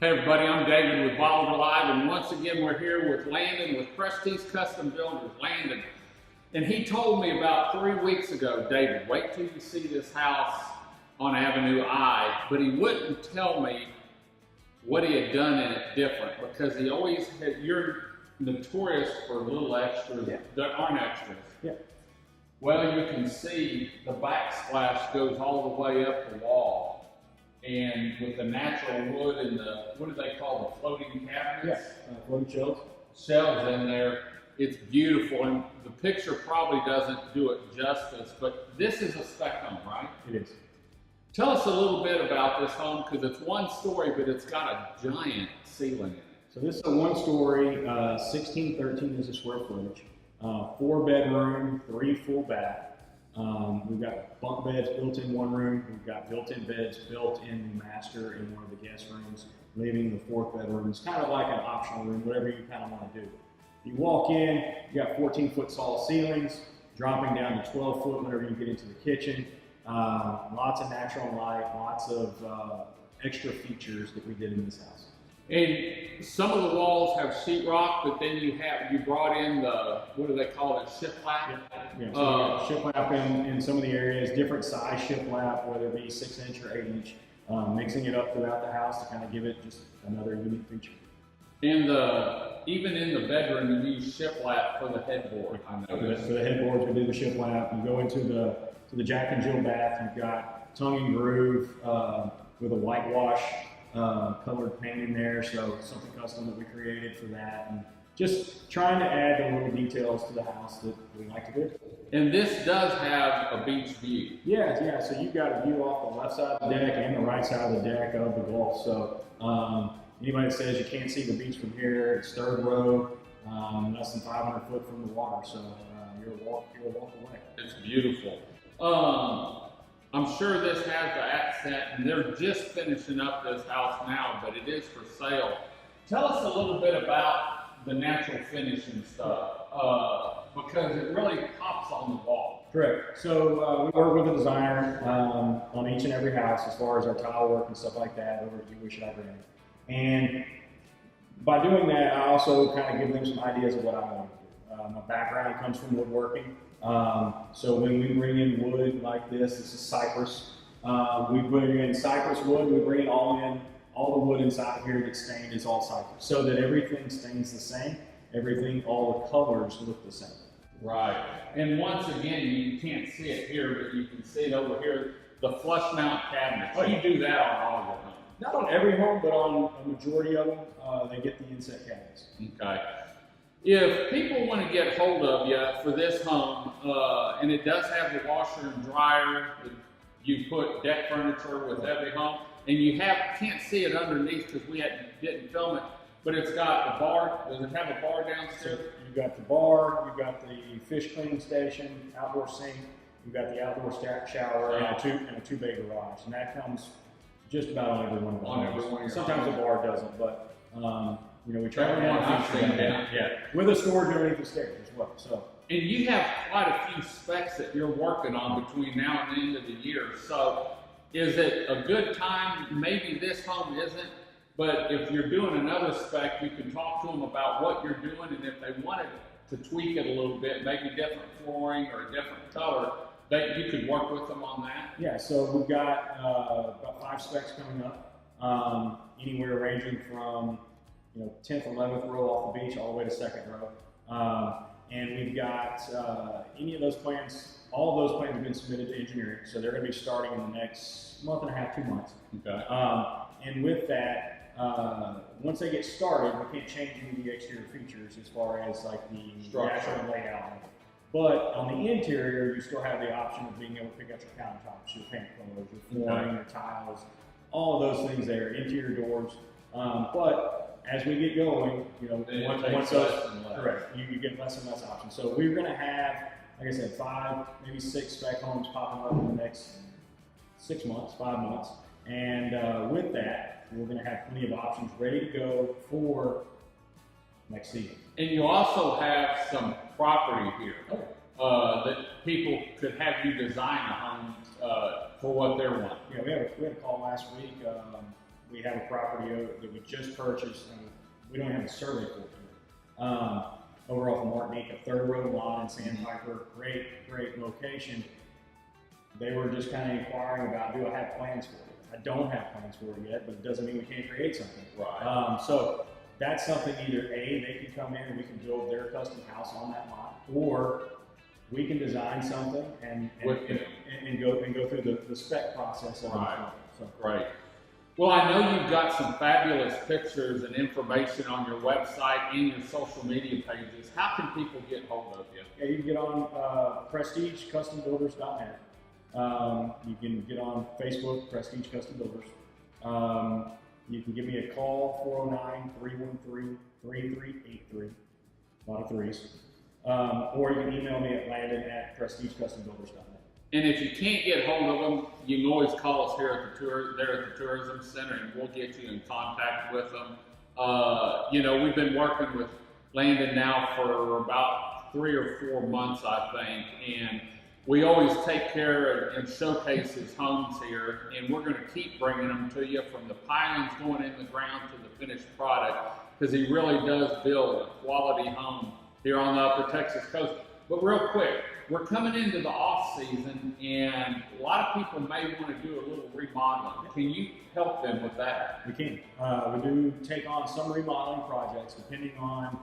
Hey everybody, I'm David with Bolivar Live, and once again we're here with Landon with Prestige Custom Builders, Landon. And he told me about 3 weeks ago, David, wait till you see this house on Avenue I, but he wouldn't tell me what he had done in it different, because he always had, you're notorious for little extras that aren't extras. Yeah. Well, you can see the backsplash goes all the way up the wall. And with the natural wood and the, what do they call the floating cabinets? Yeah, floating shelves. Shelves in there, it's beautiful. And the picture probably doesn't do it justice, but this is a spec home, right? It is. Tell us a little bit about this home, because it's one story, but it's got a giant ceiling in it. So this is a one story, 1613 is the square footage, 4 bedroom, 3 full bath. We've got bunk beds built in one room. We've got built-in beds built in the master in one of the guest rooms, leaving the 4th bedroom. It's kind of like an optional room, whatever you kind of want to do. You walk in, you got 14-foot tall ceilings, dropping down to 12-foot whenever you get into the kitchen. Lots of natural light, lots of extra features that we did in this house. And some of the walls have sheetrock, but then you brought in the, what do they call it, shiplap? Yeah, so shiplap in some of the areas, different size shiplap, whether it be 6-inch or 8-inch, mixing it up throughout the house to kind of give it just another unique feature. And even in the bedroom, you use shiplap for the headboard. I know. For the headboards, we do the shiplap. You go into the Jack and Jill bath, you've got tongue and groove with a whitewash colored paint in there, so something custom that we created for that, and just trying to add the little details to the house that we like to do. And this does have a beach view. Yeah, so you've got a view off the left side of the deck and the right side of the deck of the Gulf, so anybody that says you can't see the beach from here, it's 3rd row, less than 500 foot from the water, so you're a walk away. It's beautiful. I'm sure this has the accent, and they're just finishing up this house now, but it is for sale. Tell us a little bit about the natural finish and stuff, because it really pops on the wall. Correct. So we work with a designer on each and every house as far as our tile work and stuff like that over at You Wish I Granted. And by doing that, I also kind of give them some ideas of what I want to do. My background comes from woodworking. So when we bring in wood like this is cypress. We bring in cypress wood, we bring it all in, all the wood inside of here that's stained is all cypress, so that everything stains the same, all the colors look the same. Right, and once again, you can't see it here, but you can see it over here, the flush mount cabinets. You do that on all your homes? Not on every home, but on a majority of them, they get the inset cabinets. Okay. If people want to get hold of you for this home, and it does have the washer and dryer, you put deck furniture with every home, and you can't see it underneath because we didn't film it, but it's got a bar. Does it have a bar downstairs? So you've got the bar, you've got the fish cleaning station, outdoor sink, you've got the outdoor shower, and a 2-bay garage, and that comes just about on every one of them. Sometimes the bar doesn't, but you know, we try to feature that. Yeah, with a storage underneath the stairs as well. So, and you have quite a few specs that you're working on between now and the end of the year. So, is it a good time? Maybe this home isn't, but if you're doing another spec, you can talk to them about what you're doing, and if they wanted to tweak it a little bit, maybe different flooring or a different color, that you could work with them on that. Yeah. So we've got about 5 specs coming up, anywhere ranging from 10th, 11th row off the beach all the way to 2nd row. And we've got any of those plans, all of those plans have been submitted to engineering. So they're going to be starting in the next month and a half, 2 months. Okay. And with that, once they get started, we can't change any of the exterior features as far as like the natural layout. But on the interior, you still have the option of being able to pick out your countertops, your paint colors, your flooring, your tiles, all of those things there, interior doors. But as we get going, once those, correct, you get less and less options. So we're going to have, like I said, 5, maybe 6 spec homes popping up in the next 6 months, 5 months. And with that, we're going to have plenty of options ready to go for next season. And you also have some property here that people could have you design a home for what they're wanting. Yeah, we had a call last week we have a property that we just purchased, and we don't have a survey for it. Over off of Martinique, a third road lot in Sandpiper, great location. They were just kind of inquiring about, do I have plans for it? I don't have plans for it yet, but it doesn't mean we can't create something. Right. So that's something either A, they can come in and we can build their custom house on that lot, or we can design something and go through the spec process of right. it. So. Right. Well, I know you've got some fabulous pictures and information on your website and your social media pages. How can people get hold of you? Yeah, you can get on prestigeCustomBuilders.net. You can get on Facebook, Prestige Custom Builders. You can give me a call, 409-313-3383, a lot of threes. Or you can email me at landon@prestigecustombuilders.net. And if you can't get hold of them, you can always call us here at the Tourism Center, and we'll get you in contact with them. You know, we've been working with Landon now for about 3 or 4 months, I think, and we always take care and showcase his homes here, and we're going to keep bringing them to you, from the pilings going in the ground to the finished product, because he really does build a quality home here on the Upper Texas coast. But real quick, we're coming into the off season, and a lot of people may want to do a little remodeling. Can you help them with that? We can. We do take on some remodeling projects depending on,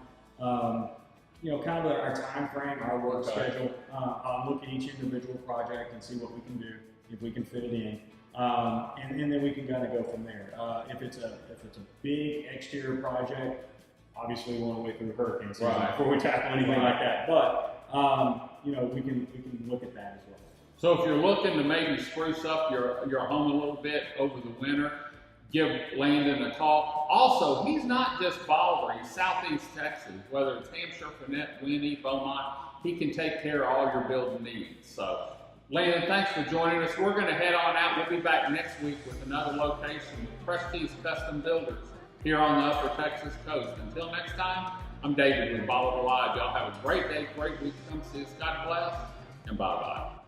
you know, kind of our time frame, our work schedule. I'll look at each individual project and see what we can do, if we can fit it in, and then we can kind of go from there. If it's a big exterior project, obviously we want to wait through the hurricane season before we tackle anything like that. But you know, we can look at that as well. So if you're looking to maybe spruce up your home a little bit over the winter, give Landon a call. Also, he's not just Bolivar, he's Southeast Texas, whether it's Hampshire, Gwinnett, Winnie, Beaumont, he can take care of all your building needs. So, Landon, thanks for joining us. We're going to head on out. We'll be back next week with another location with Prestige Custom Builders here on the Upper Texas coast. Until next time, I'm David with Bolivar Live. Y'all have a great day, great week. Come see us. God bless, and bye-bye.